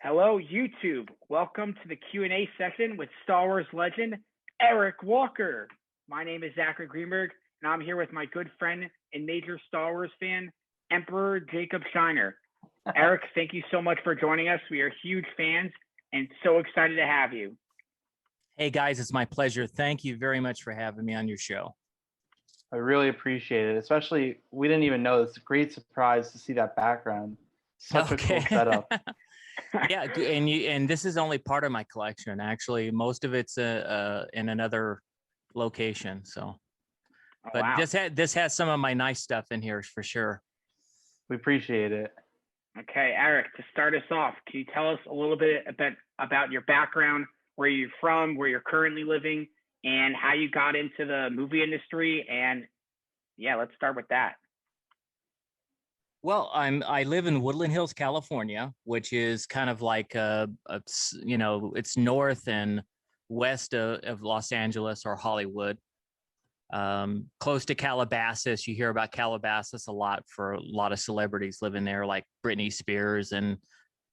Hello, YouTube. Welcome to the Q&A session with Star Wars legend Eric Walker. My name is Zachary Greenberg, and I'm here with my good friend and major Star Wars fan, Emperor Jacob Shiner. Eric, thank you so much for joining us. We are huge fans and so excited to have you. Hey guys, it's my pleasure. Thank you very much for having me on your show. I really appreciate it. Especially, we didn't even know. It's a great surprise to see that background. Such a cool setup. Yeah, and this is only part of my collection. Actually, most of it's in another location. So, but wow. this has some of my nice stuff in here for sure. We appreciate it. Okay, Eric, to start us off, can you tell us a little bit about your background, where you're from, where you're currently living, and how you got into the movie industry? And yeah, let's start with that. Well, I live in Woodland Hills, California, which is kind of like it's north and west of Los Angeles or Hollywood. Close to Calabasas. You hear about Calabasas a lot for a lot of celebrities living there, like Britney Spears and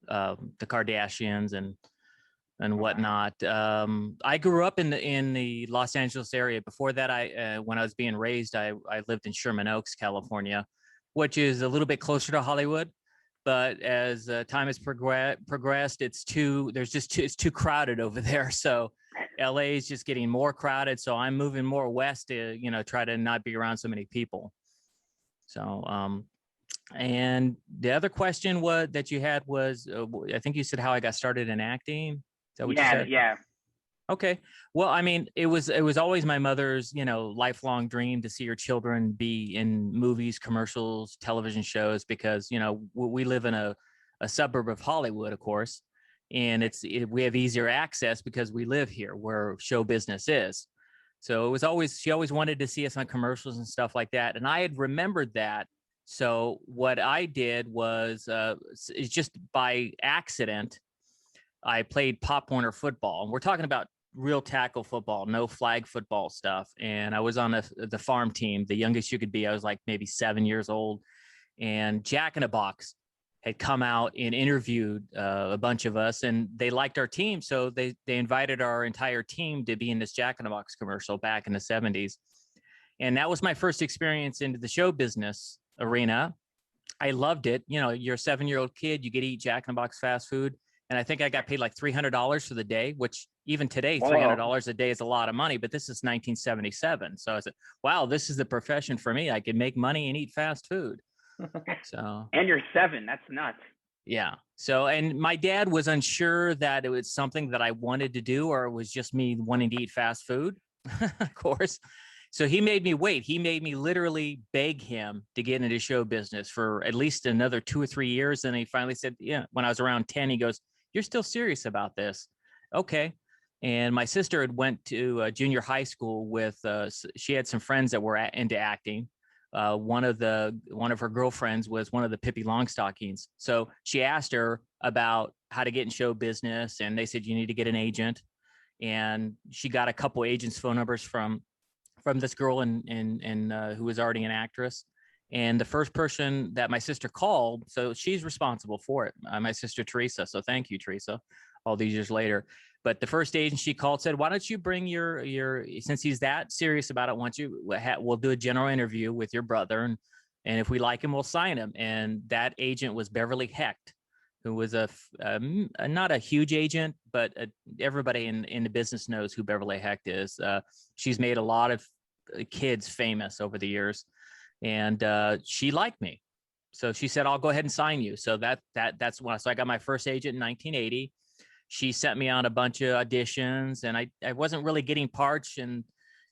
the Kardashians and whatnot. I grew up in the Los Angeles area. Before that, when I was being raised, I lived in Sherman Oaks, California, which is a little bit closer to Hollywood. But as time has progressed, it's too crowded over there. So LA is just getting more crowded. So I'm moving more west to, try to not be around so many people. So, and the other question that you had was, I think you said how I got started in acting. Is that what you said? Yeah. Okay. Well, I mean, it was always my mother's, lifelong dream to see her children be in movies, commercials, television shows, because, we live in a suburb of Hollywood, of course, and we have easier access because we live here where show business is. So she always wanted to see us on commercials and stuff like that. And I had remembered that. So what I did was just by accident, I played Pop Warner football, and we're talking about real tackle football, no flag football stuff. And I was on the farm team, the youngest you could be. I was like maybe 7 years old, and Jack in a Box had come out and interviewed a bunch of us, and they liked our team. So they invited our entire team to be in this Jack in a Box commercial back in the 70s. And that was my first experience into the show business arena. I loved it. You're a 7-year-old kid, you get to eat Jack in a Box fast food. And I think I got paid like $300 for the day, which even today, $300 a day is a lot of money, but this is 1977. So I said, wow, this is the profession for me. I can make money and eat fast food. So, and you're 7. That's nuts. Yeah. So, and my dad was unsure that it was something that I wanted to do, or it was just me wanting to eat fast food, of course. So he made me wait. He made me literally beg him to get into show business for at least another 2 or 3 years. And he finally said, yeah, when I was around 10, he goes, "You're still serious about this?" Okay. And my sister had went to junior high school with, she had some friends that were into acting. One of her girlfriends was one of the Pippi Longstockings. So she asked her about how to get in show business, and they said, you need to get an agent. And she got a couple agents' phone numbers from this girl and who was already an actress. And the first person that my sister called, so she's responsible for it, my sister Teresa. So thank you, Teresa, all these years later. But the first agent she called said, "Why don't you bring your since he's that serious about it, we'll do a general interview with your brother, and if we like him, we'll sign him." And that agent was Beverly Hecht, who was not a huge agent, but everybody in the business knows who Beverly Hecht is. She's made a lot of kids famous over the years. And she liked me. So she said, "I'll go ahead and sign you." So that's when I got my first agent in 1980. She sent me on a bunch of auditions, and I wasn't really getting parts. And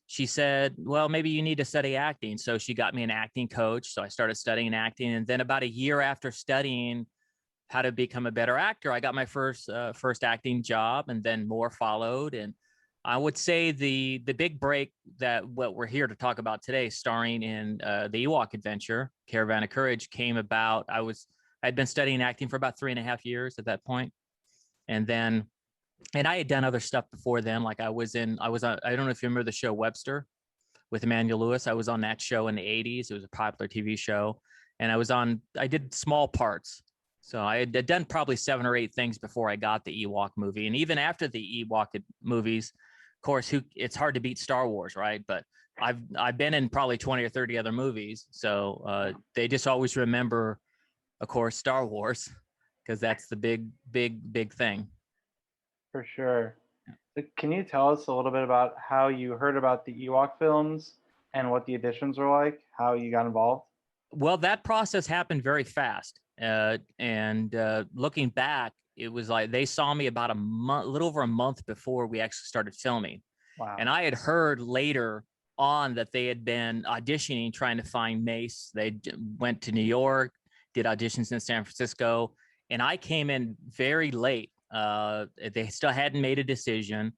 she said, "Well, maybe you need to study acting." So she got me an acting coach. So I started studying acting. And then about a year after studying how to become a better actor, I got my first acting job, and then more followed. And I would say the big break that what we're here to talk about today, starring in the Ewok adventure, Caravan of Courage, came about. I'd been studying acting for about 3.5 years at that point. And I had done other stuff before then. Like I don't know if you remember the show Webster with Emmanuel Lewis. I was on that show in the 80s. It was a popular TV show. And I did small parts. So I had done probably 7 or 8 things before I got the Ewok movie. And even after the Ewok movies, of course, it's hard to beat Star Wars, right? But I've been in probably 20 or 30 other movies. So they just always remember, of course, Star Wars, because that's the big thing. For sure. So can you tell us a little bit about how you heard about the Ewok films and what the auditions were like, how you got involved? Well, that process happened very fast. Looking back, it was like they saw me about a little over a month before we actually started filming. Wow. And I had heard later on that they had been auditioning, trying to find Mace. They went to New York, did auditions in San Francisco, and I came in very late. They still hadn't made a decision.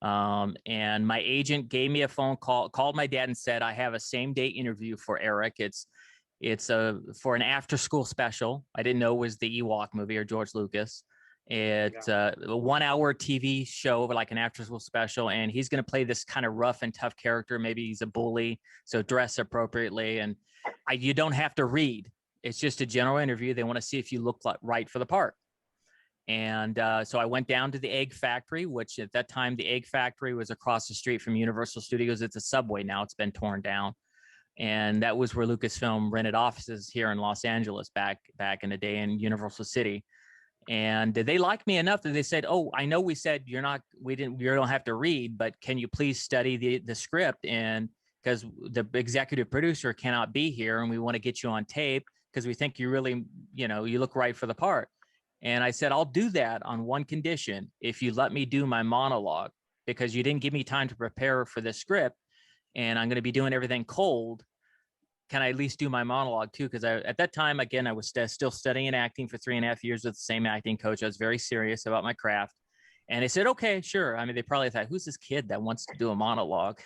And my agent gave me a phone call, called my dad and said, I have a same day interview for Eric. It's for an after school special. I didn't know it was the Ewok movie or George Lucas. It's a 1 hour TV show, like an after school special. And he's going to play this kind of rough and tough character. Maybe he's a bully, so dress appropriately. And you don't have to read. It's just a general interview. They want to see if you look right for the part. And so I went down to the Egg Factory, which at that time, the Egg Factory was across the street from Universal Studios. It's a Subway now. It's been torn down. And that was where Lucasfilm rented offices here in Los Angeles back in the day in Universal City. And they liked me enough that they said, "Oh, I know we said you don't have to read, but can you please study the script? And because the executive producer cannot be here, and we want to get you on tape because we think you really, you look right for the part." And I said, "I'll do that on one condition: if you let me do my monologue, because you didn't give me time to prepare for the script, and I'm going to be doing everything cold. Can I at least do my monologue too?" Because at that time, again, I was still studying acting for 3.5 years with the same acting coach. I was very serious about my craft. And they said, "Okay, sure." I mean, they probably thought, who's this kid that wants to do a monologue?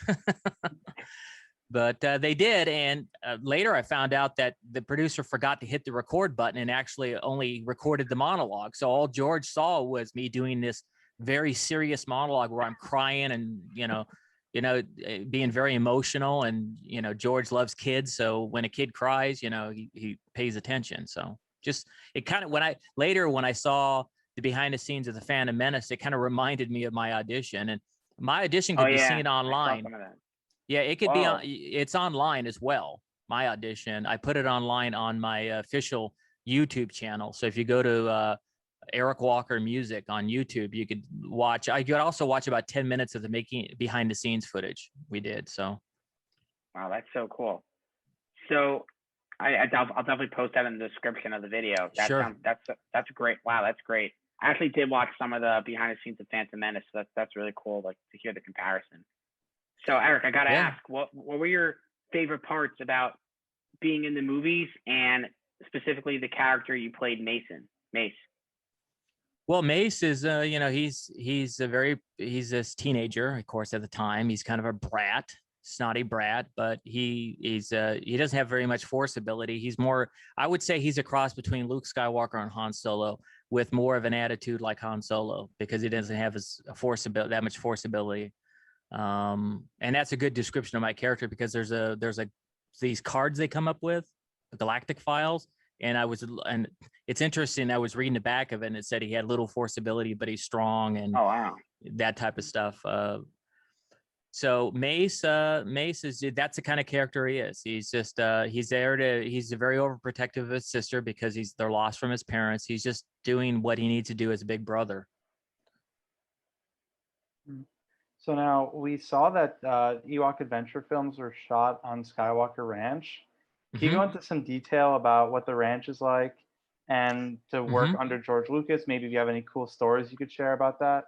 But they did. And later I found out that the producer forgot to hit the record button and actually only recorded the monologue. So all George saw was me doing this very serious monologue where I'm crying and, being very emotional. And, George loves kids. So when a kid cries, he pays attention. So just, it kind of, when I saw the behind the scenes of the Phantom Menace, it kind of reminded me of my audition. And my audition could be seen online. Yeah, it could be on, it's online as well. My audition, I put it online on my official YouTube channel. So if you go to Eric Walker Music on YouTube, you could watch. I could also watch about 10 minutes of the behind the scenes footage we did. So, wow, that's so cool. So, I'll definitely post that in the description of the video. Sure. That's great. Wow, that's great. I actually did watch some of the behind the scenes of Phantom Menace. So that's really cool, like to hear the comparison. So, Eric, I gotta ask, what were your favorite parts about being in the movies, and specifically the character you played, Mace? Well, Mace is, he's a teenager, of course, at the time. He's kind of a brat, snotty brat, but he doesn't have very much force ability. He's more, I would say he's a cross between Luke Skywalker and Han Solo, with more of an attitude like Han Solo, because he doesn't have that much force ability. And that's a good description of my character, because there's these cards they come up with, the Galactic Files. And it's interesting. I was reading the back of it, and it said he had little force ability, but he's strong, and that type of stuff. So Mace is, that's the kind of character he is. He's just he's very overprotective of his sister because they're lost from his parents. He's just doing what he needs to do as a big brother. So now we saw that Ewok adventure films were shot on Skywalker Ranch. Can you go into some detail about what the ranch is like, and to work under George Lucas? Maybe if you have any cool stories you could share about that.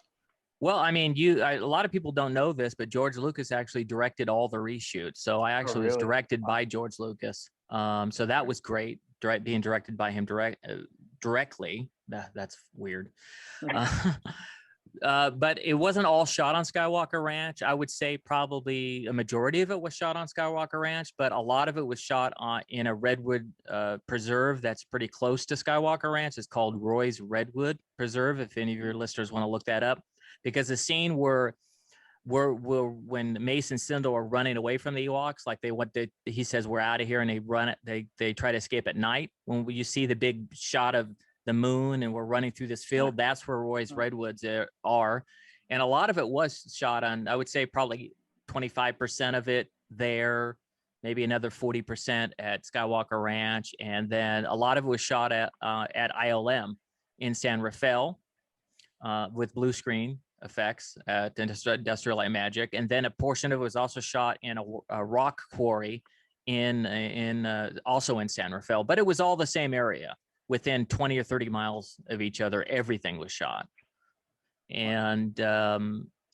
Well, I mean, a lot of people don't know this, but George Lucas actually directed all the reshoots. So I actually was directed by George Lucas. So that was great, being directed by him directly. That's weird. But it wasn't all shot on Skywalker Ranch. I would say probably a majority of it was shot on Skywalker Ranch, but a lot of it was shot in a redwood preserve that's pretty close to Skywalker Ranch. It's called Roy's Redwood Preserve, if any of your listeners want to look that up. Because the scene where when Mace and Sindel are running away from the Ewoks, like he says, "We're out of here," and they try to escape at night. When you see the big shot of the moon and we're running through this field. That's where Roy's Redwoods are. And a lot of it was shot on, I would say probably 25% of it there, maybe another 40% at Skywalker Ranch. And then a lot of it was shot at ILM in San Rafael with blue screen effects at Industrial Light Magic. And then a portion of it was also shot in a rock quarry also in San Rafael, but it was all the same area. Within 20 or 30 miles of each other, everything was shot. And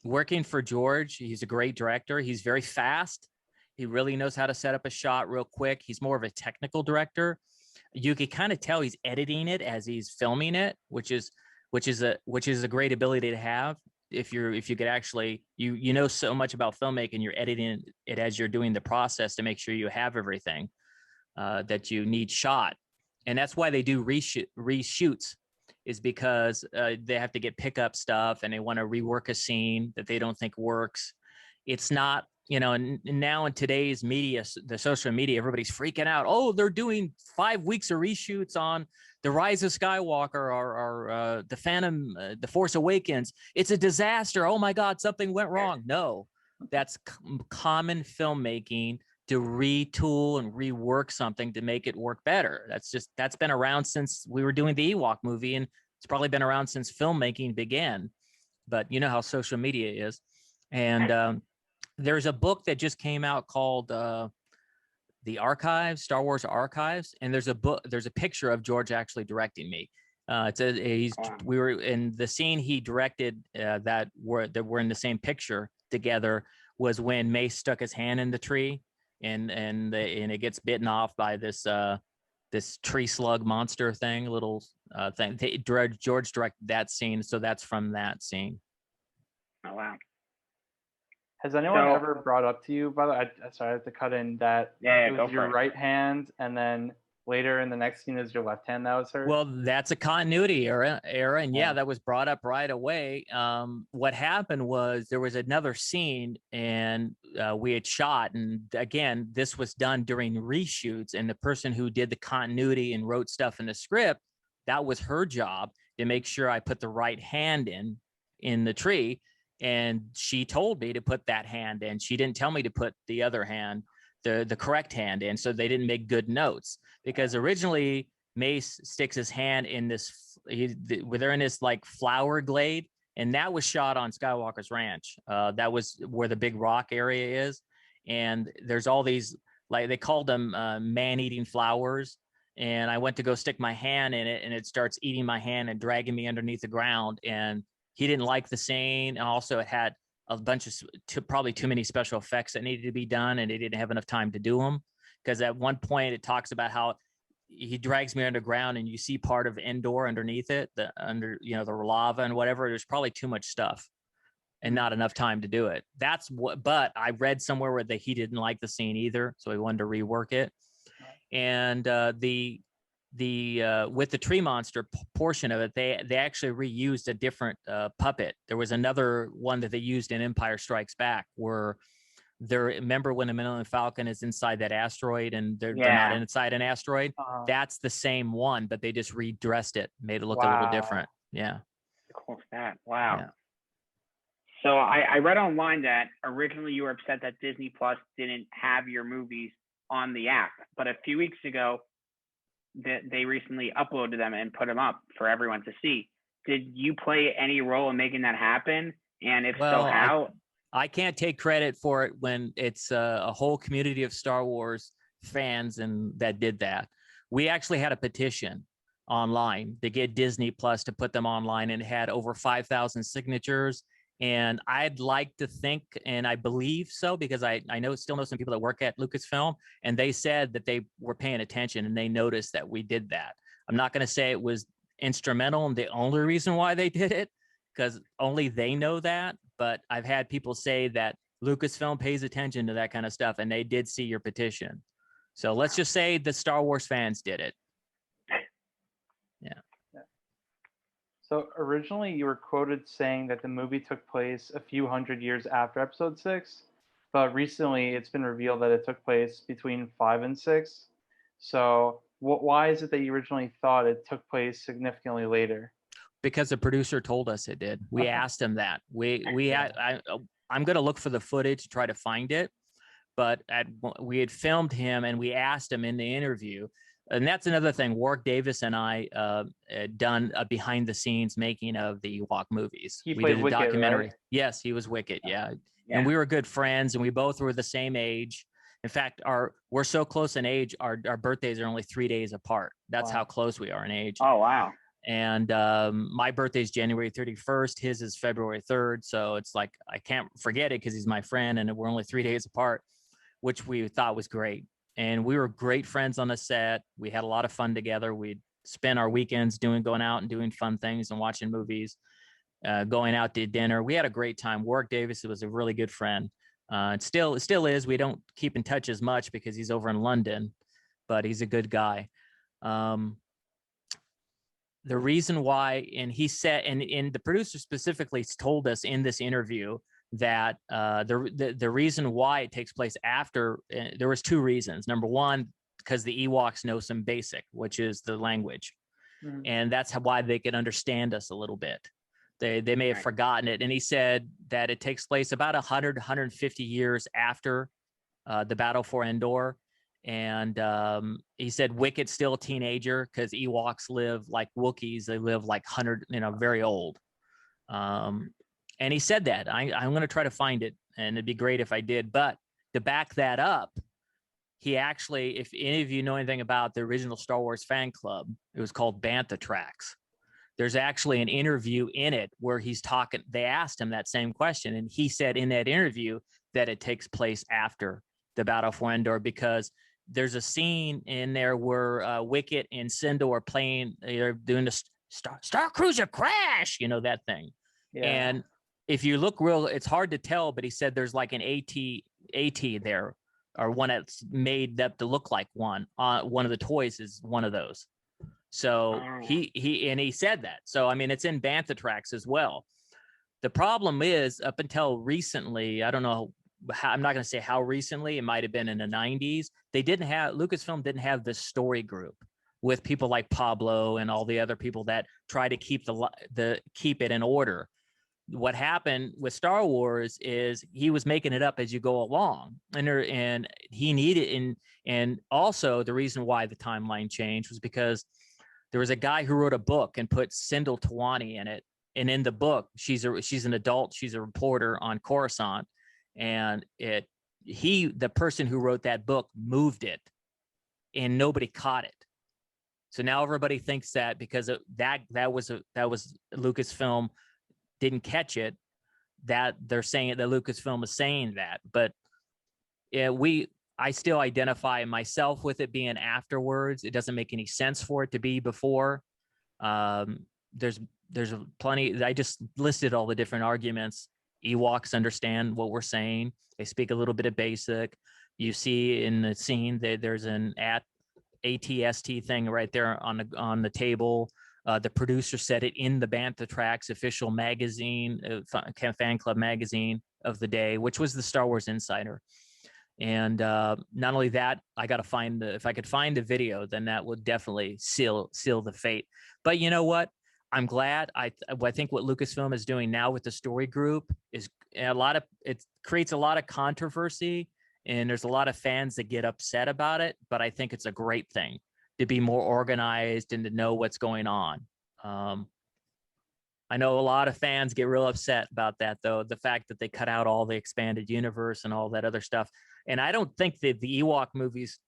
working for George, he's a great director. He's very fast. He really knows how to set up a shot real quick. He's more of a technical director. You can kind of tell he's editing it as he's filming it, which is a great ability to have. If you could actually, you know so much about filmmaking, you're editing it as you're doing the process to make sure you have everything that you need shot. And that's why they do reshoots, is because they have to get pickup stuff and they want to rework a scene that they don't think works. It's not, and now in today's media, the social media, everybody's freaking out. Oh, they're doing 5 weeks of reshoots on The Rise of Skywalker or The Phantom, The Force Awakens. It's a disaster. Oh my God, something went wrong. No, that's common filmmaking, to retool and rework something to make it work better. That's been around since we were doing the Ewok movie, and it's probably been around since filmmaking began. But you know how social media is. And there's a book that just came out called The Archives, Star Wars Archives, and there's a picture of George actually directing me. We were in the scene he directed that we're in the same picture together, was when Mace stuck his hand in the tree and it gets bitten off by this tree slug monster thing, little thing. George directed that scene, so that's from that scene. Oh wow. Has anyone ever brought up to you, by the way, sorry, I have to cut in, that it was your right hand and then later in the next scene is your left hand that was hurt? Well, that's a continuity error, and yeah, that was brought up right away. What happened was there was another scene, and we had shot, and again, this was done during reshoots, and the person who did the continuity and wrote stuff in the script, that was her job, to make sure I put the right hand in the tree. And she told me to put that hand in. She didn't tell me to put the other hand, the correct hand in. So they didn't make good notes, because originally Mace sticks his hand in they're in this like flower glade, and that was shot on Skywalker's Ranch. That was where the big rock area is. And there's all these, like they called them man-eating flowers. And I went to go stick my hand in it, and it starts eating my hand and dragging me underneath the ground. And he didn't like the scene. And also it had a bunch of probably too many special effects that needed to be done, and they didn't have enough time to do them. Because at one point it talks about how he drags me underground and you see part of Endor underneath it, the lava and whatever. There's probably too much stuff and not enough time to do it. But I read somewhere where he didn't like the scene either, so he wanted to rework it. And with the tree monster portion of it, they actually reused a different puppet. There was another one that they used in Empire Strikes Back, where remember when the Millennium Falcon is inside that asteroid and they're not inside an asteroid? That's the same one, but they just redressed it, made it look a little different. Yeah. Cool that. Wow. Yeah. So I read online that originally you were upset that Disney Plus didn't have your movies on the app, but a few weeks ago, they recently uploaded them and put them up for everyone to see. Did you play any role in making that happen? And if so, how? I can't take credit for it when it's a whole community of Star Wars fans and that did that. We actually had a petition online to get Disney Plus to put them online, and it had over 5,000 signatures. And I'd like to think, and I believe so, because I still know some people that work at Lucasfilm, and they said that they were paying attention and they noticed that we did that. I'm not going to say it was instrumental and the only reason why they did it, because only they know that. But I've had people say that Lucasfilm pays attention to that kind of stuff, and they did see your petition. So let's just say the Star Wars fans did it. Yeah. So originally you were quoted saying that the movie took place a few hundred years after Episode 6, but recently it's been revealed that it took place between 5 and 6. So Why is it that you originally thought it took place significantly later? Because the producer told us it did. We asked him that. I'm going to look for the footage to try to find it, but we had filmed him and we asked him in the interview. And that's another thing. Warwick Davis and I had done a behind the scenes making of the Ewok movies. He We played did a Wicket, documentary. right? Yes, he was Wicket. Yeah. Yeah. And we were good friends and we both were the same age. In fact, we're so close in age, our birthdays are only 3 days apart. That's Wow. how close we are in age. Oh, wow. And my birthday is January 31st. His is February 3rd. So it's like, I can't forget it because he's my friend and we're only 3 days apart, which we thought was great. And we were great friends on the set. We had a lot of fun together. We'd spend our weekends going out and doing fun things and watching movies, going out to dinner. We had a great time. Warwick Davis was a really good friend. It still is. We don't keep in touch as much because he's over in London, but he's a good guy. The reason why, and he said, and the producer specifically told us in this interview that the reason why it takes place after, there was 2 reasons. Number one, because the Ewoks know some basic, which is the language. Mhm. And that's why they can understand us a little bit. They may have forgotten it. And he said that it takes place about 100, 150 years after the battle for Endor. And he said Wicket's still a teenager because Ewoks live like Wookiees. They live like 100, very old. And he said that. I'm going to try to find it, and it'd be great if I did. But to back that up, he actually, if any of you know anything about the original Star Wars fan club, it was called Bantha Tracks. There's actually an interview in it where he's talking. They asked him that same question, and he said in that interview that it takes place after the battle for Endor because there's a scene in there where Wicket and Cindo are playing, they're doing the Star Cruiser crash, that thing. Yeah. And if you look it's hard to tell, but he said there's like an AT there, or one that's made up to look like one. One of the toys is one of those. So he said that. So, I mean, it's in Bantha Tracks as well. The problem is up until recently, I don't know, I'm not going to say how recently, it might have been in the 90s. Lucasfilm didn't have this story group with people like Pablo and all the other people that try to keep keep it in order. What happened with Star Wars is he was making it up as you go along, and he needed, and also the reason why the timeline changed was because there was a guy who wrote a book and put Sindel Tawani in it. And in the book, she's an adult, she's a reporter on Coruscant. And the person who wrote that book moved it and nobody caught it. So now everybody thinks that because of that was Lucasfilm didn't catch it, that they're saying that Lucasfilm is saying that. But I still identify myself with it being afterwards. It doesn't make any sense for it to be before. There's plenty. I just listed all the different arguments. Ewoks understand what we're saying. They speak a little bit of basic. You see in the scene that there's an ATST thing right there on the table. The producer said it in the Bantha Tracks official magazine, fan club magazine of the day, which was the Star Wars Insider. And not only that, I got to find if I could find the video, then that would definitely seal the fate. But you know what? I'm glad. I think what Lucasfilm is doing now with the story group is it creates a lot of controversy, and there's a lot of fans that get upset about it. But I think it's a great thing to be more organized and to know what's going on. I know a lot of fans get real upset about that, though, the fact that they cut out all the expanded universe and all that other stuff. And I don't think that the Ewok movies,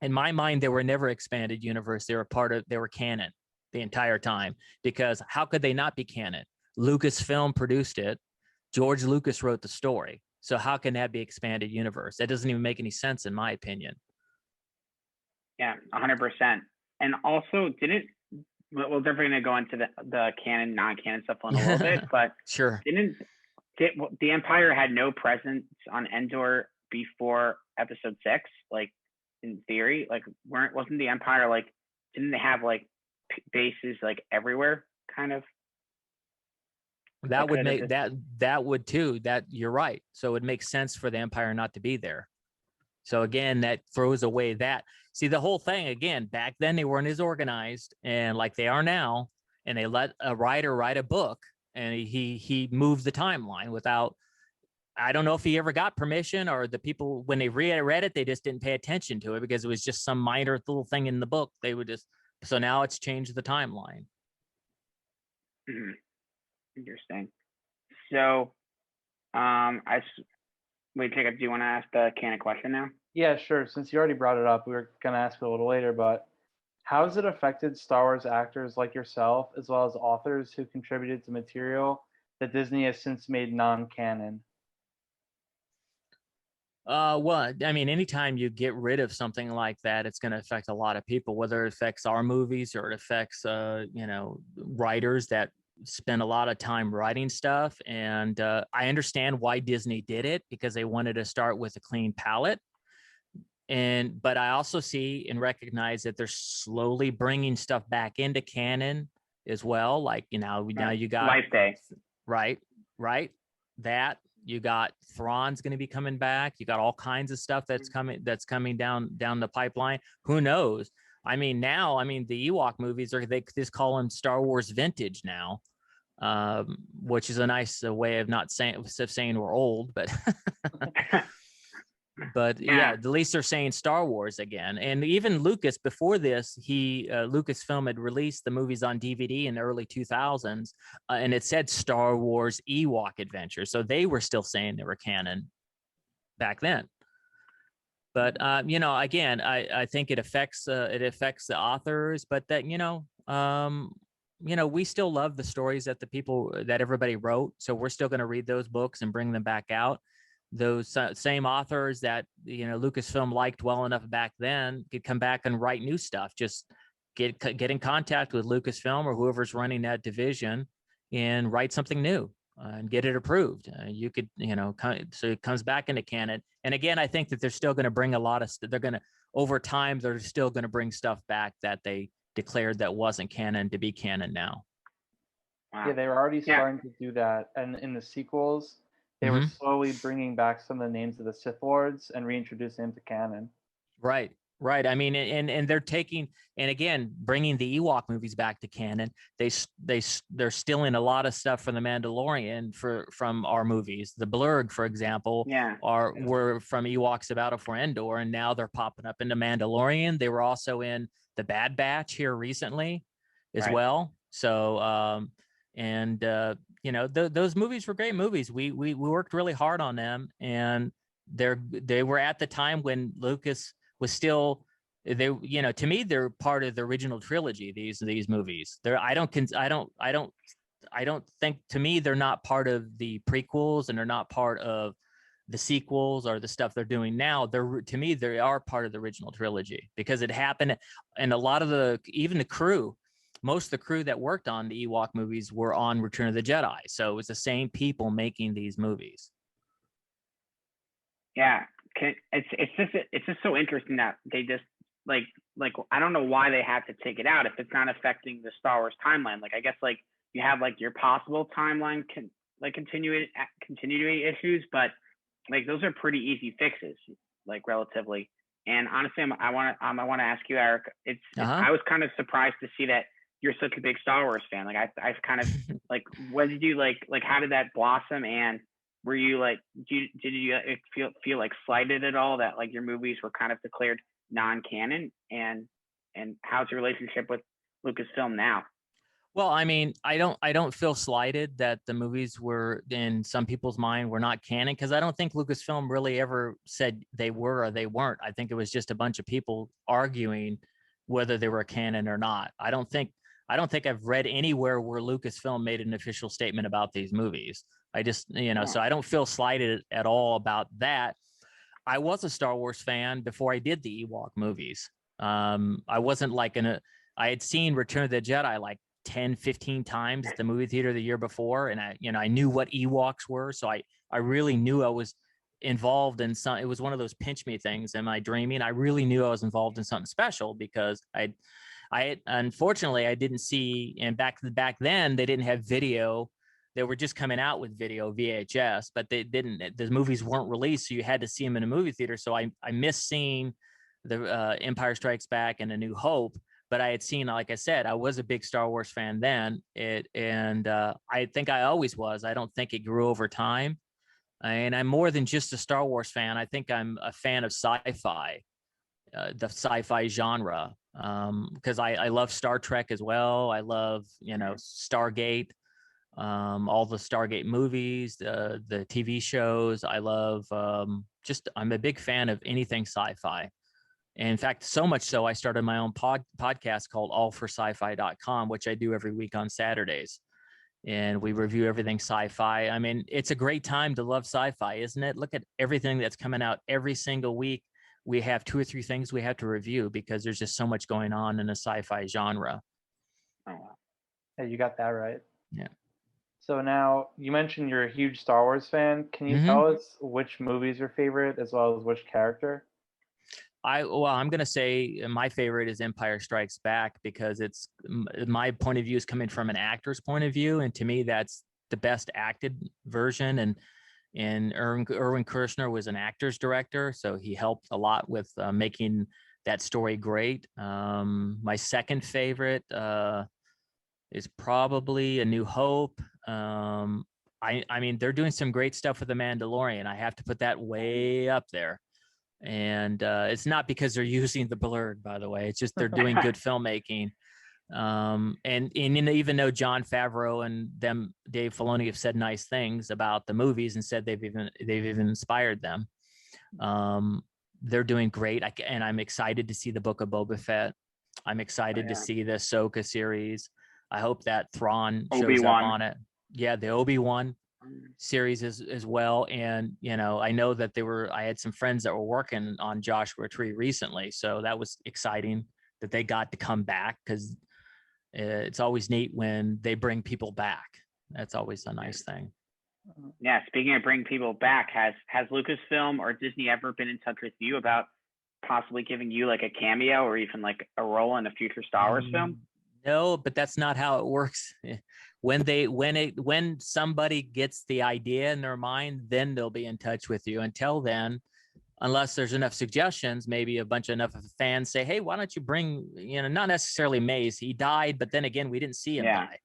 in my mind, they were never expanded universe. They were canon the entire time, because how could they not be canon? Lucasfilm produced it. George Lucas wrote the story. So how can that be expanded universe? That doesn't even make any sense, in my opinion. Yeah, 100%. And also, we're definitely going to go into the canon, non-canon stuff in a little bit, but sure. The Empire had no presence on Endor before Episode 6, like, in theory? Like, wasn't the Empire, like, didn't they have, like, bases, like, everywhere, kind of? That would make that would too. That you're right. So it makes sense for the Empire not to be there. So again, that throws away that. See, the whole thing, again, back then they weren't as organized and like they are now, and they let a writer write a book, and he moved the timeline without, I don't know if he ever got permission, or the people, when they read it, they just didn't pay attention to it because it was just some minor little thing in the book. They would just, so now it's changed the timeline. Mhm. Interesting. So, wait, Jacob, do you want to ask the canon question now? Yeah, sure. Since you already brought it up, we were gonna ask it a little later, but how has it affected Star Wars actors like yourself, as well as authors who contributed to material that Disney has since made non-canon? Well, I mean, anytime you get rid of something like that, it's going to affect a lot of people, whether it affects our movies or it affects, writers that spend a lot of time writing stuff. And I understand why Disney did it, because they wanted to start with a clean palette. But I also see and recognize that they're slowly bringing stuff back into canon as well. Like, now you got Life Day. right, that you got Thrawn's going to be coming back. You got all kinds of stuff that's coming down the pipeline. Who knows? I mean, now, the Ewok movies they just call them Star Wars vintage now, which is a nice way of not saying we're old, but but yeah, at least they're saying Star Wars again. And even Lucas, before this, Lucasfilm had released the movies on DVD in the early 2000s, and it said Star Wars Ewok Adventure. So they were still saying they were canon back then. But again, I think it affects the authors, but that we still love the stories that everybody wrote. So we're still going to read those books and bring them back out. Those same authors that Lucasfilm liked well enough back then could come back and write new stuff. Just get in contact with Lucasfilm or whoever's running that division and write something new and get it approved. You could, so it comes back into canon. And again, I think that they're still going to bring a lot of. Over time, they're still going to bring stuff back that they declared that wasn't canon to be canon now. Wow. Yeah, they were already starting to do that, and in the sequels, they were slowly bringing back some of the names of the Sith Lords and reintroducing them to canon. Right. I mean, and they're taking, and again, bringing the Ewok movies back to canon. They're stealing a lot of stuff from the Mandalorian from our movies. The Blurg, for example, were from Ewoks of Battle for Endor, and now they're popping up into Mandalorian. They were also in the Bad Batch here recently, as well. So, those movies were great movies. We worked really hard on them, and they were at the time when Lucas was still, to me, they're part of the original trilogy. These movies, I don't think, to me, they're not part of the prequels, and they're not part of the sequels or the stuff they're doing now. To me, they are part of the original trilogy, because it happened, and a lot of even the crew. Most of the crew that worked on the Ewok movies were on Return of the Jedi. So it was the same people making these movies. Yeah. It's just so interesting that they just like I don't know why they have to take it out if it's not affecting the Star Wars timeline. Like, I guess you have your possible timeline continuity issues, but those are pretty easy fixes, relatively. And honestly, I want to ask you, Eric. I was kind of surprised to see that you're such a big Star Wars fan. I've kind of what did you how did that blossom? And were you did you feel slighted at all that your movies were kind of declared non-canon? And how's your relationship with Lucasfilm now? Well, I mean, I don't feel slighted that the movies were, in some people's mind, were not canon, because I don't think Lucasfilm really ever said they were or they weren't. I think it was just a bunch of people arguing whether they were canon or not. I don't think I've read anywhere where Lucasfilm made an official statement about these movies. I just, so I don't feel slighted at all about that. I was a Star Wars fan before I did the Ewok movies. I wasn't I had seen Return of the Jedi 10, 15 times at the movie theater the year before. And I knew what Ewoks were. So I really knew I was involved in it was one of those pinch me things. Am I dreaming? I really knew I was involved in something special, because unfortunately I didn't see, and back then they didn't have video. They were just coming out with video, VHS, but the movies weren't released, so you had to see them in a movie theater. So I missed seeing Empire Strikes Back and A New Hope. But I had seen, like I said, I was a big Star Wars fan then. I think I always was. I don't think it grew over time. And I'm more than just a Star Wars fan. I think I'm a fan of sci-fi, the sci-fi genre, because I love Star Trek as well. I love, Stargate, all the Stargate movies, the TV shows. I love I'm a big fan of anything sci-fi. And in fact, so much so, I started my own podcast called allforsci-fi.com, which I do every week on Saturdays. And we review everything sci-fi. I mean, it's a great time to love sci-fi, isn't it? Look at everything that's coming out every single week. We have 2 or 3 things we have to review because there's just so much going on in the sci-fi genre. Oh, yeah, you got that right. Yeah. So now you mentioned you're a huge Star Wars fan. Can you tell us which movie is your favorite as well as which character? I'm going to say my favorite is Empire Strikes Back because it's my point of view is coming from an actor's point of view. And to me, that's the best acted version. And Irwin Kershner was an actor's director. So he helped a lot with making that story great. My second favorite is probably A New Hope. I mean, they're doing some great stuff with The Mandalorian. I have to put that way up there. And it's not because they're using the blurred, by the way. It's just they're doing good filmmaking. And even though Jon Favreau and Dave Filoni have said nice things about the movies and said they've even inspired them, they're doing great. And I'm excited to see the Book of Boba Fett. I'm excited to see the Ahsoka series. I hope that Thrawn shows up on it. Yeah, the Obi-Wan series as well. And I know that I had some friends that were working on Joshua Tree recently, so that was exciting that they got to come back, because it's always neat when they bring people back. That's always a nice thing. Yeah, speaking of bringing people back, has Lucasfilm or Disney ever been in touch with you about possibly giving you like a cameo or even like a role in a future Star Wars film? No, but that's not how it works. When somebody gets the idea in their mind, then they'll be in touch with you. Until then, unless there's enough suggestions, maybe enough of fans say, hey, why don't you bring, not necessarily Mace. He died, but then again, we didn't see him die.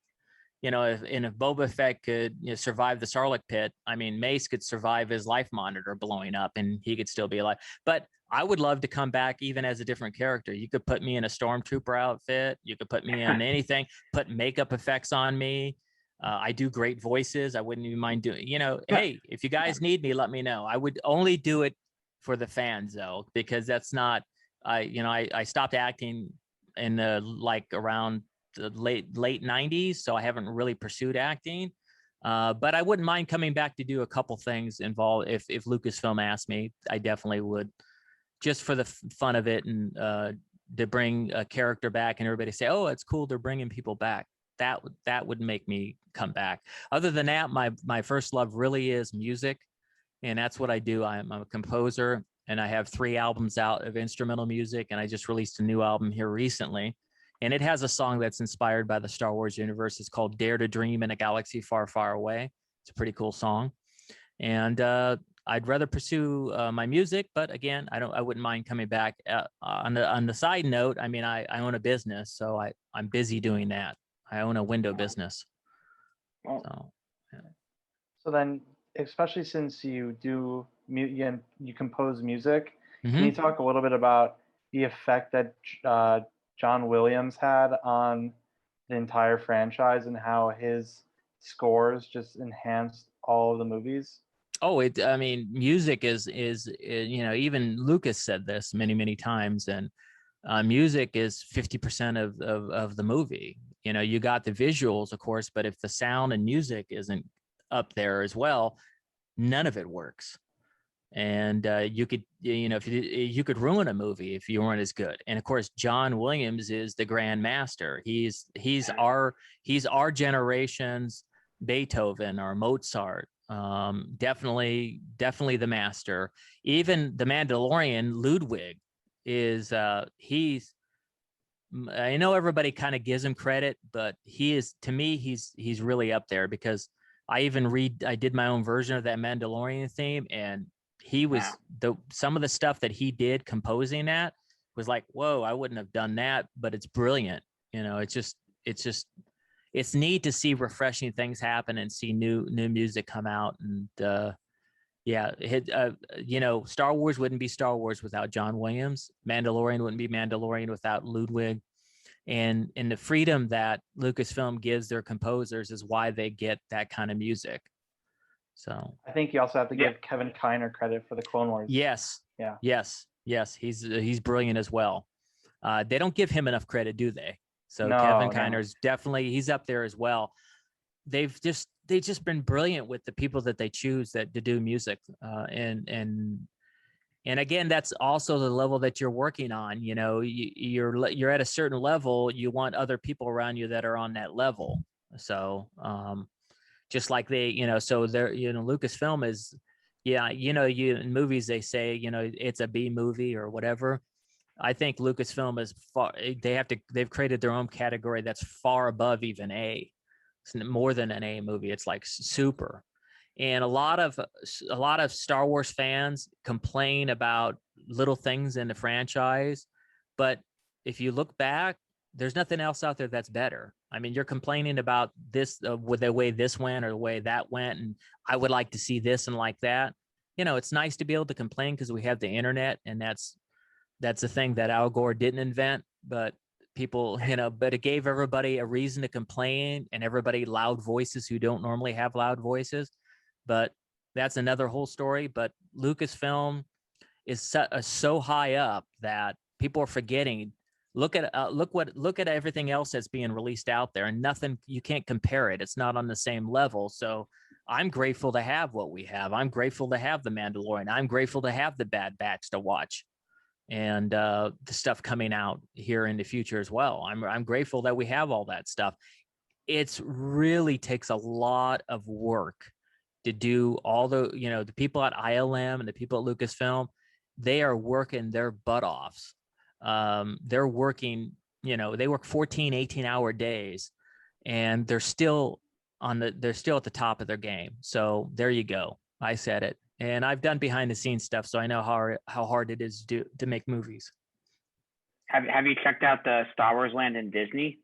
If Boba Fett could survive the Sarlacc pit, I mean, Mace could survive his life monitor blowing up and he could still be alive. But I would love to come back even as a different character. You could put me in a stormtrooper outfit. You could put me in anything, put makeup effects on me. I do great voices. I wouldn't even mind doing, hey, if you guys need me, let me know. I would only do it for the fans though, because that's not, I stopped acting in around the late 90s. So I haven't really pursued acting. But I wouldn't mind coming back to do a couple things involved. If Lucasfilm asked me, I definitely would, just for the fun of it, and to bring a character back and everybody say, oh, it's cool, they're bringing people back. That would make me come back. Other than that, my first love really is music, and that's what I do. I'm a composer, and I have 3 albums out of instrumental music, and I just released a new album here recently, and it has a song that's inspired by the Star Wars universe. It's called Dare to Dream in a Galaxy Far, Far Away. It's a pretty cool song. And I'd rather pursue my music, but again, I wouldn't mind coming back. On the side note, I mean, I own a business, so I'm busy doing that. I own a window business. So then, especially since you compose music, can you talk a little bit about the effect that John Williams had on the entire franchise and how his scores just enhanced all of the movies? Oh, I mean, music is even Lucas said this many, many times, and music is 50% of the movie. You got the visuals, of course, but if the sound and music isn't up there as well, none of it works. And you could, if you could ruin a movie if you weren't as good. And of course, John Williams is the grand master. He's our generation's Beethoven or Mozart. Definitely the master. Even the Mandalorian, Ludwig, is I know everybody kind of gives him credit, but to me he's really up there, because I did my own version of that Mandalorian theme, and he was some of the stuff that he did composing that was like, whoa, I wouldn't have done that, but it's brilliant. It's neat to see refreshing things happen and see new music come out. And Star Wars wouldn't be Star Wars without John Williams. Mandalorian wouldn't be Mandalorian without Ludwig. And the freedom that Lucasfilm gives their composers is why they get that kind of music. So I think you also have to give Kevin Kiner credit for the Clone Wars. Yes. Yeah. Yes. He's brilliant as well. They don't give him enough credit, do they? So No, Kevin no. Kiner's he's up there as well. They've just been brilliant with the people that they choose to do music. And again, that's also the level that you're working on. You know, you're at a certain level. You want other people around you that are on that level. So just like so they're, Lucasfilm is, in movies they say, it's a B movie or whatever. I think Lucasfilm is they've created their own category that's far above even A. It's more than an A movie. It's like super. And a lot of Star Wars fans complain about little things in the franchise, but if you look back, there's nothing else out there that's better. I mean, you're complaining about this with the way this went or the way that went, and I would like to see this and like that. It's nice to be able to complain because we have the internet, and that's the thing that Al Gore didn't invent, but people, but it gave everybody a reason to complain, and everybody loud voices who don't normally have loud voices. But that's another whole story. But Lucasfilm is so high up that people are forgetting. Look at everything else that's being released out there, and nothing, you can't compare it. It's not on the same level. So I'm grateful to have what we have. I'm grateful to have The Mandalorian. I'm grateful to have The Bad Batch to watch, and the stuff coming out here in the future as well. I'm grateful that we have all that stuff. It's really takes a lot of work to do all the people at ILM and the people at Lucasfilm. They are working their butt offs. They're working, they work 14, 18-hour days, and they're still at the top of their game. So there you go. I said it. And I've done behind the scenes stuff, so I know how hard it is to make movies. Have you checked out the Star Wars Land in Disney?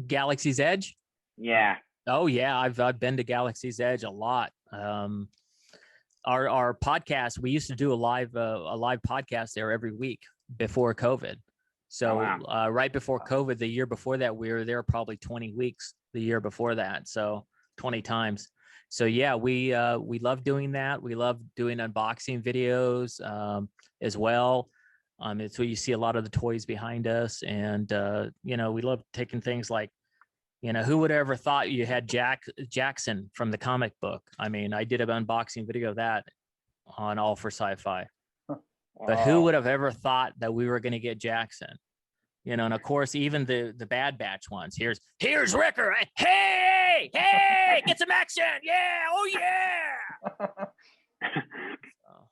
Galaxy's Edge? Yeah. Oh yeah, I've been to Galaxy's Edge a lot. Our podcast, we used to do a live podcast there every week before COVID. So wow. Right before COVID, the year before that, we were there probably 20 weeks. The year before that, so 20 times. So yeah, we love doing that. We love doing unboxing videos as well. It's where you see a lot of the toys behind us, and we love taking things like, who would have ever thought you had Jackson from the comic book? I mean, I did an unboxing video of that on All for Sci-Fi. Wow. But who would have ever thought that we were going to get Jackson? And of course, even the Bad Batch ones. Here's Ricker. Hey, get some action. Yeah. Oh yeah. So,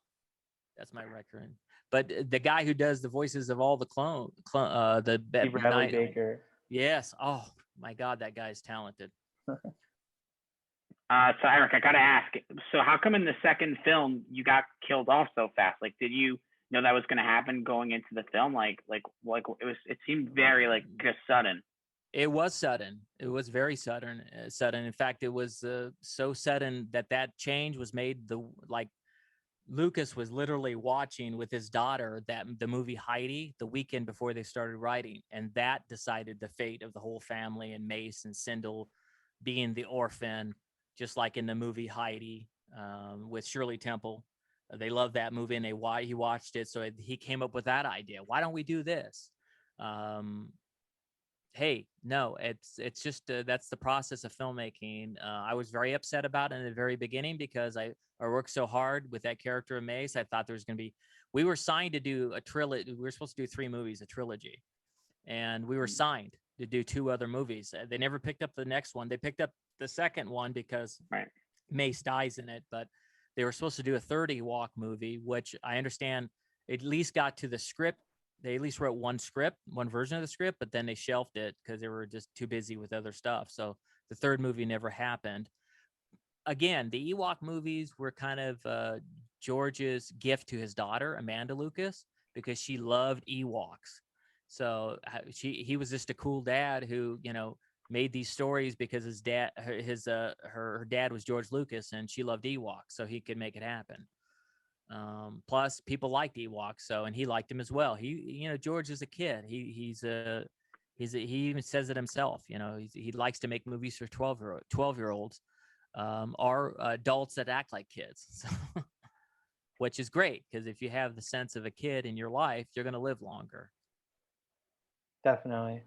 that's my record. But the guy who does the voices of all the the Bradley Baker. Yes. Oh my God, that guy's talented. So Eric, I gotta ask. So how come in the second film you got killed off so fast? Like, did you know that was going to happen going into the film? Like it seemed very just sudden. It was sudden. It was very sudden. In fact, it was so sudden that change was made. Lucas was literally watching with his daughter the movie Heidi the weekend before they started writing, and that decided the fate of the whole family, and Mace and Sindel being the orphan, just like in the movie Heidi with Shirley Temple. They loved that movie, and he watched it, so he came up with that idea. Why don't we do this? Hey, no, it's just that's the process of filmmaking. I was very upset about it in the very beginning because I worked so hard with that character of Mace. I thought there was going to be. We were signed to do a trilogy. We were supposed to do 3 movies, a trilogy, and we were signed to do 2 other movies. They never picked up the next one. They picked up the second one because Mace dies in it, but they were supposed to do a 3rd Ewok movie, which I understand at least got to the script. They at least wrote one version of the script, but then they shelved it because they were just too busy with other stuff. So the 3rd movie never happened. Again, the Ewok movies were kind of George's gift to his daughter, Amanda Lucas, because she loved Ewoks. So he was just a cool dad who, you know, made these stories because his dad, her dad was George Lucas, and she loved Ewoks, so he could make it happen. Plus, people liked Ewoks, so, and he liked him as well. You know, George is a kid. He even says it himself. You know, he likes to make movies for 12-year-olds, or adults that act like kids. So, which is great, because if you have the sense of a kid in your life, you're going to live longer. Definitely.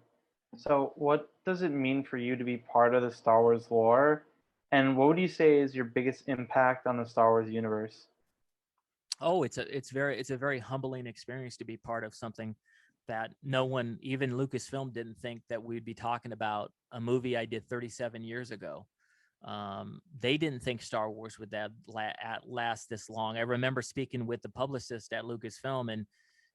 So, what does it mean for you to be part of the Star Wars lore? And what would you say is your biggest impact on the Star Wars universe? Oh, it's a very humbling experience to be part of something that no one, even Lucasfilm, didn't think that we'd be talking about a movie I did 37 years ago. They didn't think Star Wars would last this long. I remember speaking with the publicist at Lucasfilm, and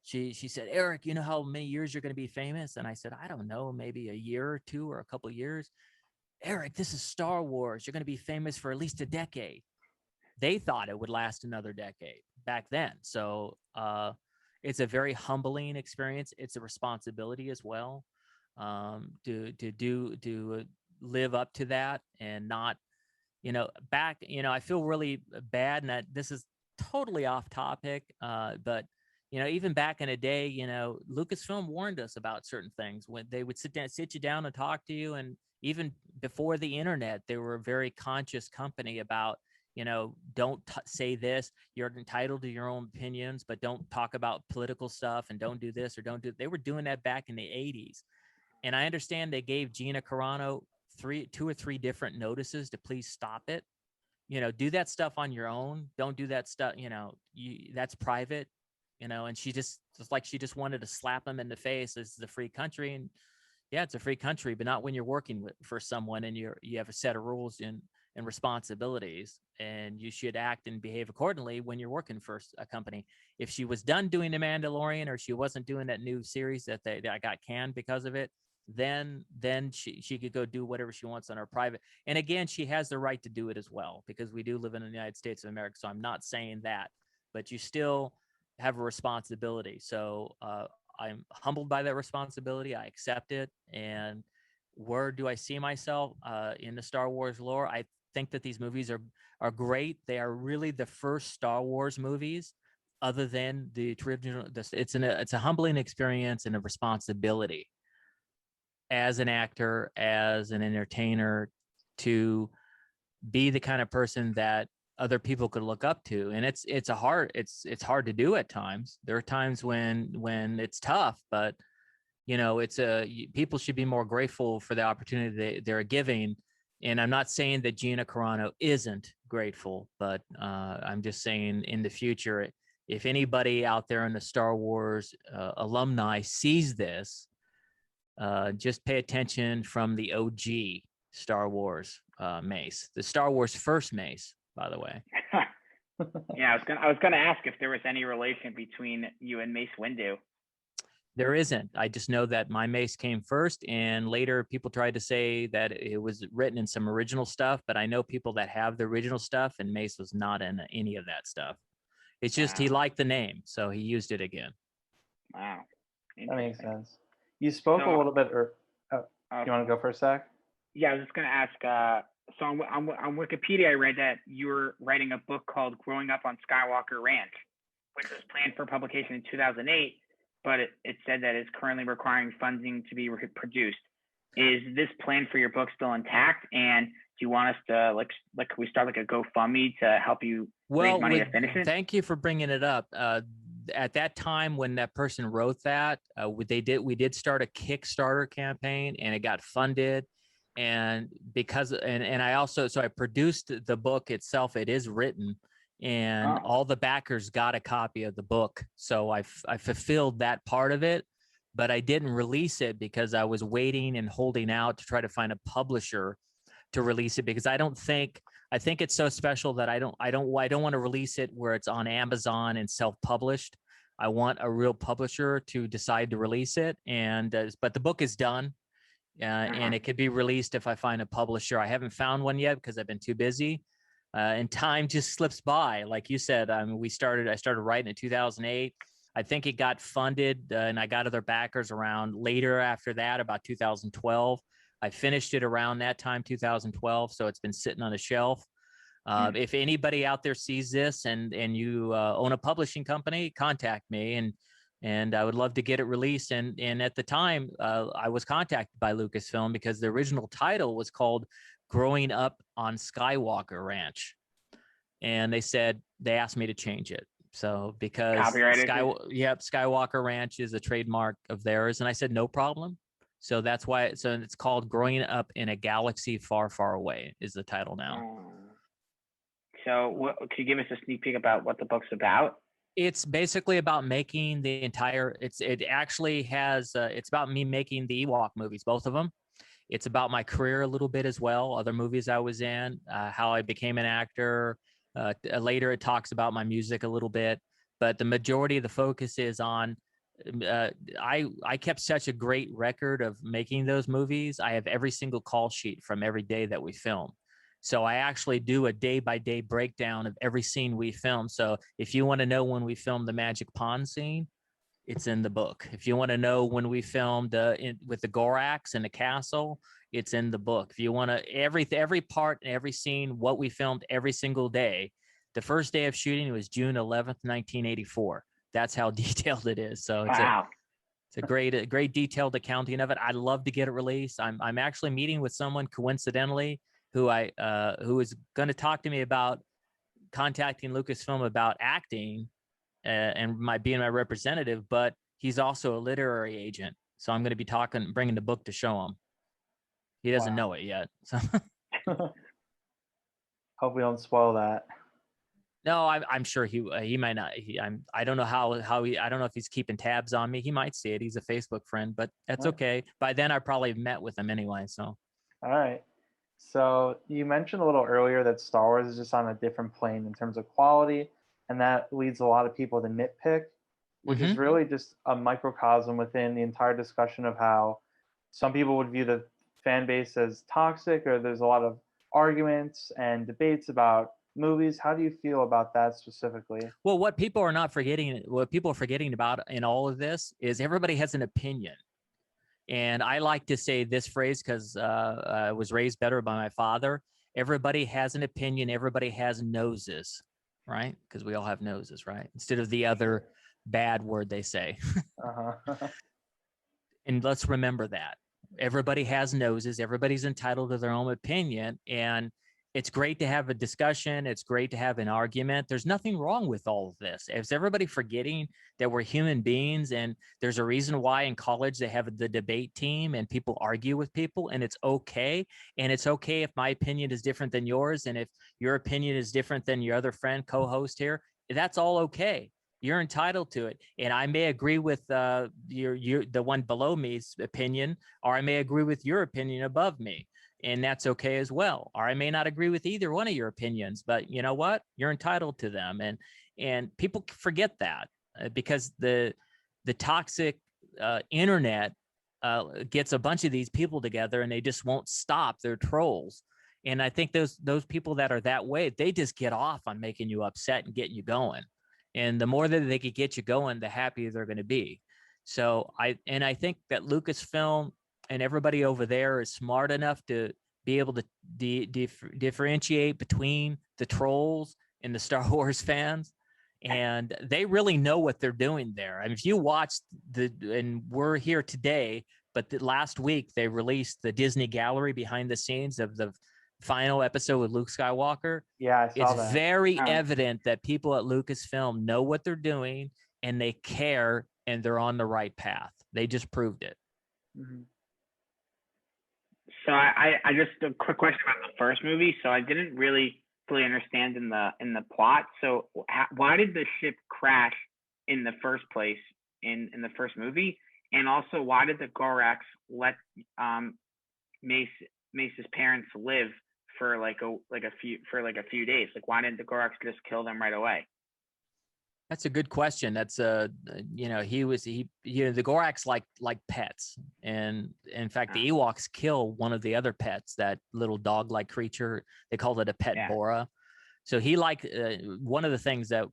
she said, "Eric, you know how many years you're going to be famous?" And I said, "I don't know, maybe a year or two or a couple of years." "Eric, this is Star Wars. You're going to be famous for at least a decade." They thought it would last another decade back then. So it's a very humbling experience. It's a responsibility as well, to live up to that, and not, you know, I feel really bad, and that this is totally off topic, but you know, even back in the day, you know, Lucasfilm warned us about certain things when they would sit you down and talk to you. And even before the internet, they were a very conscious company about, you know, don't say this. You're entitled to your own opinions, but don't talk about political stuff, and don't do this or don't do. They were doing that back in the 80s. And I understand they gave Gina Carano two or three different notices to please stop it. You know, do that stuff on your own. Don't do that stuff. You know, that's private. You know, and she just wanted to slap him in the face. This is a free country, and yeah, it's a free country, but not when you're working for someone and you have a set of rules and responsibilities, and you should act and behave accordingly when you're working for a company. If she was done doing The Mandalorian, or she wasn't doing that new series that got canned because of it, then she could go do whatever she wants on her private. And again, she has the right to do it as well, because we do live in the United States of America. So I'm not saying that, but you still have a responsibility. So I'm humbled by that responsibility. I accept it. And where do I see myself in the Star Wars lore? I think that these movies are great. They are really the first Star Wars movies, other than the original. It's a humbling experience and a responsibility as an actor, as an entertainer, to be the kind of person that other people could look up to. And it's hard to do at times. There are times when it's tough, but you know, people should be more grateful for the opportunity they're giving. And I'm not saying that Gina Carano isn't grateful, but I'm just saying, in the future, if anybody out there in the Star Wars alumni sees this, just pay attention from the OG Star Wars Mace, the Star Wars first Mace, by the way. Yeah, I was gonna ask if there was any relation between you and Mace Windu. There isn't. I just know that my Mace came first, and later people tried to say that it was written in some original stuff, but I know people that have the original stuff, and Mace was not in any of that stuff. It's just he liked the name, so he used it again. Wow. That makes sense. You spoke a little bit, or you want to go for a sec? Yeah, I was just going to ask. So on Wikipedia, I read that you were writing a book called Growing Up on Skywalker Ranch, which was planned for publication in 2008, but it said that it's currently requiring funding to be produced. Is this plan for your book still intact? And do you want us to, like can we start like a GoFundMe to help you raise money to finish it? Thank you for bringing it up. At that time when that person wrote that, we did start a Kickstarter campaign, and it got funded. And I produced the book itself. It is written, and all the backers got a copy of the book. So I fulfilled that part of it, but I didn't release it because I was waiting and holding out to try to find a publisher to release it, because I think it's so special that I don't want to release it where it's on Amazon and self-published. I want a real publisher to decide to release it. And but the book is done, and it could be released if I find a publisher. I haven't found one yet because I've been too busy, and time just slips by. Like you said, I started writing in 2008. I think it got funded and I got other backers around later after that, about 2012. I finished it around that time, 2012. So it's been sitting on a shelf. If anybody out there sees this and you own a publishing company, contact me and I would love to get it released. And at the time, I was contacted by Lucasfilm because the original title was called Growing Up on Skywalker Ranch. And they asked me to change it. So because Skywalker Ranch is a trademark of theirs. And I said, no problem. So that's why it's called Growing Up in a Galaxy Far, Far Away is the title now. So could you give us a sneak peek about what the book's about? It's basically about making the entire, it actually has, it's about me making the Ewok movies, both of them. It's about my career a little bit as well, other movies I was in, how I became an actor. Later, it talks about my music a little bit, but the majority of the focus is on, I kept such a great record of making those movies. I have every single call sheet from every day that we film. So I actually do a day-by-day breakdown of every scene we film. So if you want to know when we filmed the Magic Pond scene, it's in the book. If you want to know when we filmed with the Gorax in the castle, it's in the book. If you want to, every part and every scene, what we filmed every single day. The first day of shooting was June 11th, 1984. That's how detailed it is. So it's it's a great detailed accounting of it. I'd love to get it released. I'm actually meeting with someone coincidentally who is going to talk to me about contacting Lucasfilm about acting and being my representative, but he's also a literary agent. So I'm going to be bringing the book to show him. He doesn't know it yet. So. Hope we don't spoil that. No, I'm sure he might not. I don't know how he. I don't know if he's keeping tabs on me. He might see it. He's a Facebook friend, but that's okay. By then, I probably met with him anyway. So. All right. So you mentioned a little earlier that Star Wars is just on a different plane in terms of quality, and that leads a lot of people to nitpick, which is really just a microcosm within the entire discussion of how some people would view the fan base as toxic, or there's a lot of arguments and debates about movies. How do you feel about that specifically? Well, what people are forgetting about in all of this is everybody has an opinion. And I like to say this phrase because I was raised better by my father. Everybody has an opinion. Everybody has noses, right? Because we all have noses, right? Instead of the other bad word they say. And let's remember that. Everybody has noses. Everybody's entitled to their own opinion. And it's great to have a discussion. It's great to have an argument. There's nothing wrong with all of this. Is everybody forgetting that we're human beings? And there's a reason why in college they have the debate team and people argue with people, and it's okay. And it's okay if my opinion is different than yours. And if your opinion is different than your other friend, co-host here, that's all okay. You're entitled to it. And I may agree with the one below me's opinion, or I may agree with your opinion above me. And that's okay as well. Or I may not agree with either one of your opinions, but you know what? You're entitled to them. And people forget that because the toxic internet gets a bunch of these people together and they just won't stop. They're trolls. And I think those people that are that way, they just get off on making you upset and getting you going. And the more that they could get you going, the happier they're going to be. So I think that Lucasfilm and everybody over there is smart enough to be able to differentiate between the trolls and the Star Wars fans. And they really know what they're doing there. I mean, if you watched and we're here today, but last week they released the Disney Gallery behind the scenes of the final episode with Luke Skywalker. Yeah, I saw that. It's very evident that people at Lucasfilm know what they're doing and they care and they're on the right path. They just proved it. Mm-hmm. So I just a quick question about the first movie. So I didn't really fully understand in the plot. So why did the ship crash in the first place in the first movie? And also, why did the Gorax let Mace's parents live for a few days? Like, why didn't the Gorax just kill them right away? That's a good question. That's the Gorax like pets, and in fact, the Ewoks kill one of the other pets, that little dog-like creature. They called it a pet Bora. So he one of the things that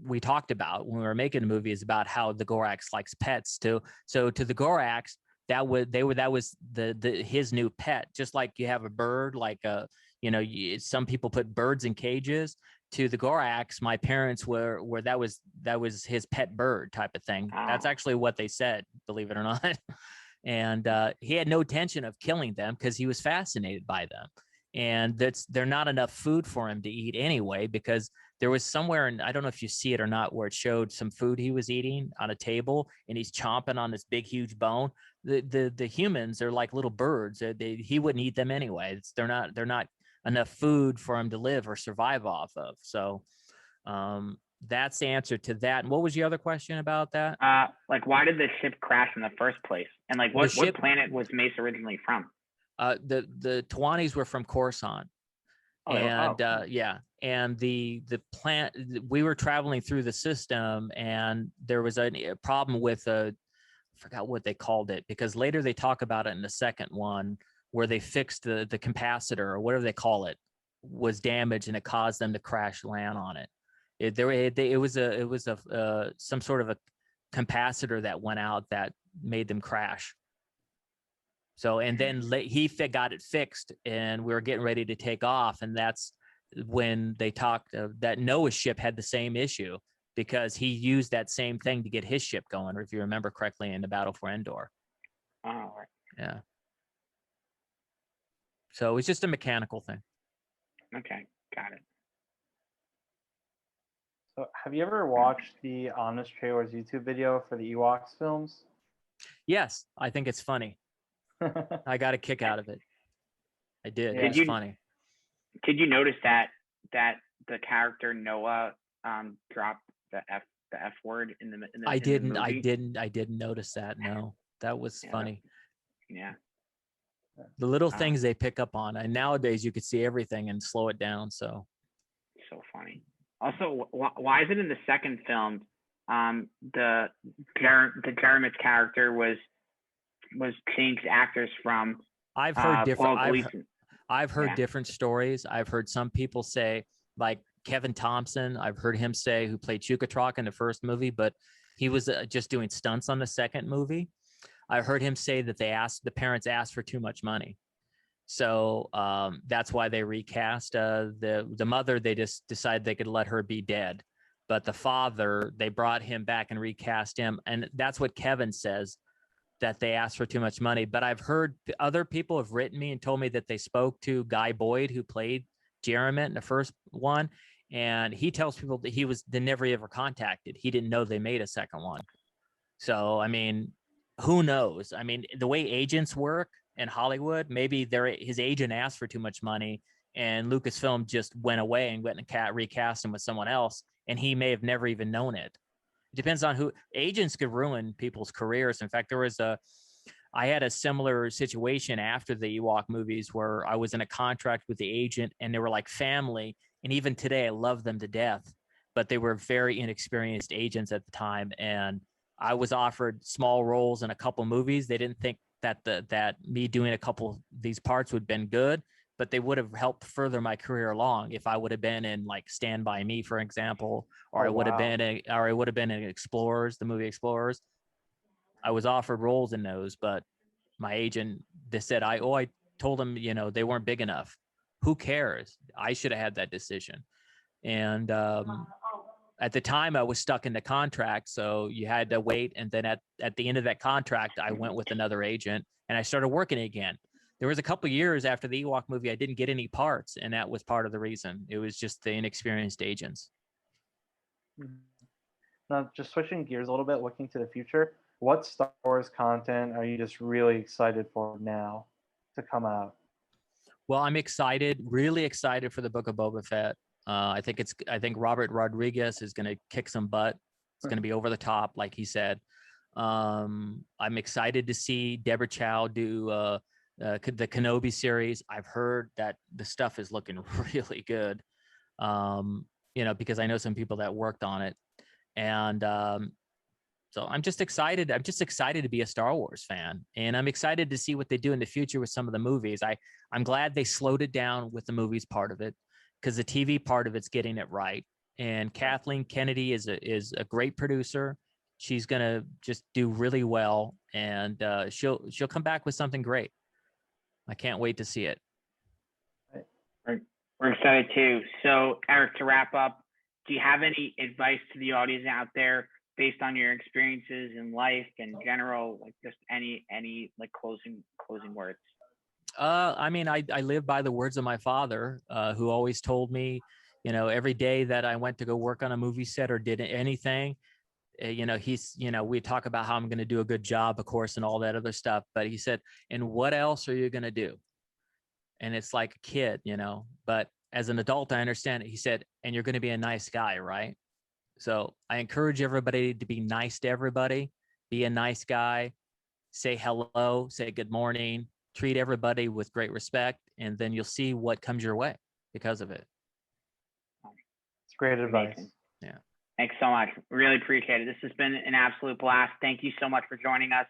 we talked about when we were making the movie is about how the Gorax likes pets too. So to the Gorax, that was his new pet. Just like you have a bird, like some people put birds in cages. To the Gorax, my parents were that was his pet bird type of thing. That's actually what they said, believe it or not. And he had no intention of killing them because he was fascinated by them. And they're not enough food for him to eat anyway, because there was somewhere, and I don't know if you see it or not, where it showed some food he was eating on a table, and he's chomping on this big, huge bone. The humans are like little birds. He wouldn't eat them anyway. They're not enough food for him to live or survive off of. So that's the answer to that. And what was the other question about that? Like, why did the ship crash in the first place? And like, what planet was Mace originally from? The Tawanis were from Coruscant. And the plant, we were traveling through the system, and there was a problem with I forgot what they called it, because later they talk about it in the second one, where they fixed the capacitor or whatever they call it was damaged, and it caused them to crash land on it. It was some sort of a capacitor that went out that made them crash. So, and then he got it fixed, and we were getting ready to take off. And that's when they talked that Noah's ship had the same issue, because he used that same thing to get his ship going, if you remember correctly, in the Battle for Endor. Oh, right. Yeah. So it was just a mechanical thing. Okay, got it. So have you ever watched the Honest Trailers YouTube video for the Ewoks films? Yes, I think it's funny. I got a kick out of it. I did. It was funny. Did you notice that the character Noah dropped the F word in the I didn't notice that. No, that was funny. Yeah. The little things they pick up on, and nowadays you could see everything and slow it down. So funny. Also, why is it in the second film the Jeremy's character was changed actors from? I've heard different. I've heard different stories. I've heard some people say, like Kevin Thompson, I've heard him say, who played Chukatrak in the first movie, but he was just doing stunts on the second movie. I heard him say that the parents asked for too much money. So that's why they recast the mother. They just decided they could let her be dead, but the father, they brought him back and recast him. And that's what Kevin says, that they asked for too much money. But I've heard other people have written me and told me that they spoke to Guy Boyd, who played Jeremy in the first one. And he tells people that they never ever contacted. He didn't know they made a second one. So, I mean, who knows? I mean, the way agents work in Hollywood, maybe his agent asked for too much money, and Lucasfilm just went away and went and recast him with someone else. And he may have never even known it. It depends on who. Agents could ruin people's careers. In fact, I had a similar situation after the Ewok movies, where I was in a contract with the agent, and they were like family. And even today, I love them to death, but they were very inexperienced agents at the time. And I was offered small roles in a couple movies. They didn't think that me doing a couple of these parts would have been good, but they would have helped further my career along if I would have been in like Stand By Me, for example, or I would have been in Explorers, the movie Explorers. I was offered roles in those, but my agent, they said, I told them, they weren't big enough. Who cares? I should have had that decision. And at the time, I was stuck in the contract, so you had to wait. And then at the end of that contract, I went with another agent, and I started working again. There was a couple of years after the Ewok movie, I didn't get any parts, and that was part of the reason. It was just the inexperienced agents. Now, just switching gears a little bit, looking to the future, what Star Wars content are you just really excited for now to come out? Well, I'm really excited for the Book of Boba Fett. I think Robert Rodriguez is going to kick some butt. It's going to be over the top, like he said. I'm excited to see Deborah Chow do the Kenobi series. I've heard that the stuff is looking really good. Because I know some people that worked on it, and so I'm just excited. I'm just excited to be a Star Wars fan, and I'm excited to see what they do in the future with some of the movies. I'm glad they slowed it down with the movies part of it, because the TV part of it's getting it right. and Kathleen Kennedy is a great producer. She's gonna just do really well, and she'll come back with something great. I can't wait to see it. We're excited too. So, Eric, to wrap up, do you have any advice to the audience out there based on your experiences in life in general, like just any like closing words? I mean, I live by the words of my father, who always told me, you know, every day that I went to go work on a movie set or did anything, you know, we talk about how I'm going to do a good job, of course, and all that other stuff. But he said, and what else are you going to do? And it's like a kid, you know, but as an adult, I understand it. He said, and you're going to be a nice guy, right? So I encourage everybody to be nice to everybody, be a nice guy, say hello, say good morning, treat everybody with great respect, and then you'll see what comes your way because of it. It's great advice. Amazing. Yeah. Thanks so much. Really appreciate it. This has been an absolute blast. Thank you so much for joining us.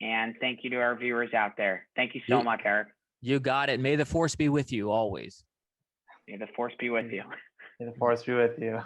And thank you to our viewers out there. Thank you so much, Eric. You got it. May the force be with you always. May the force be with you. May the force be with you.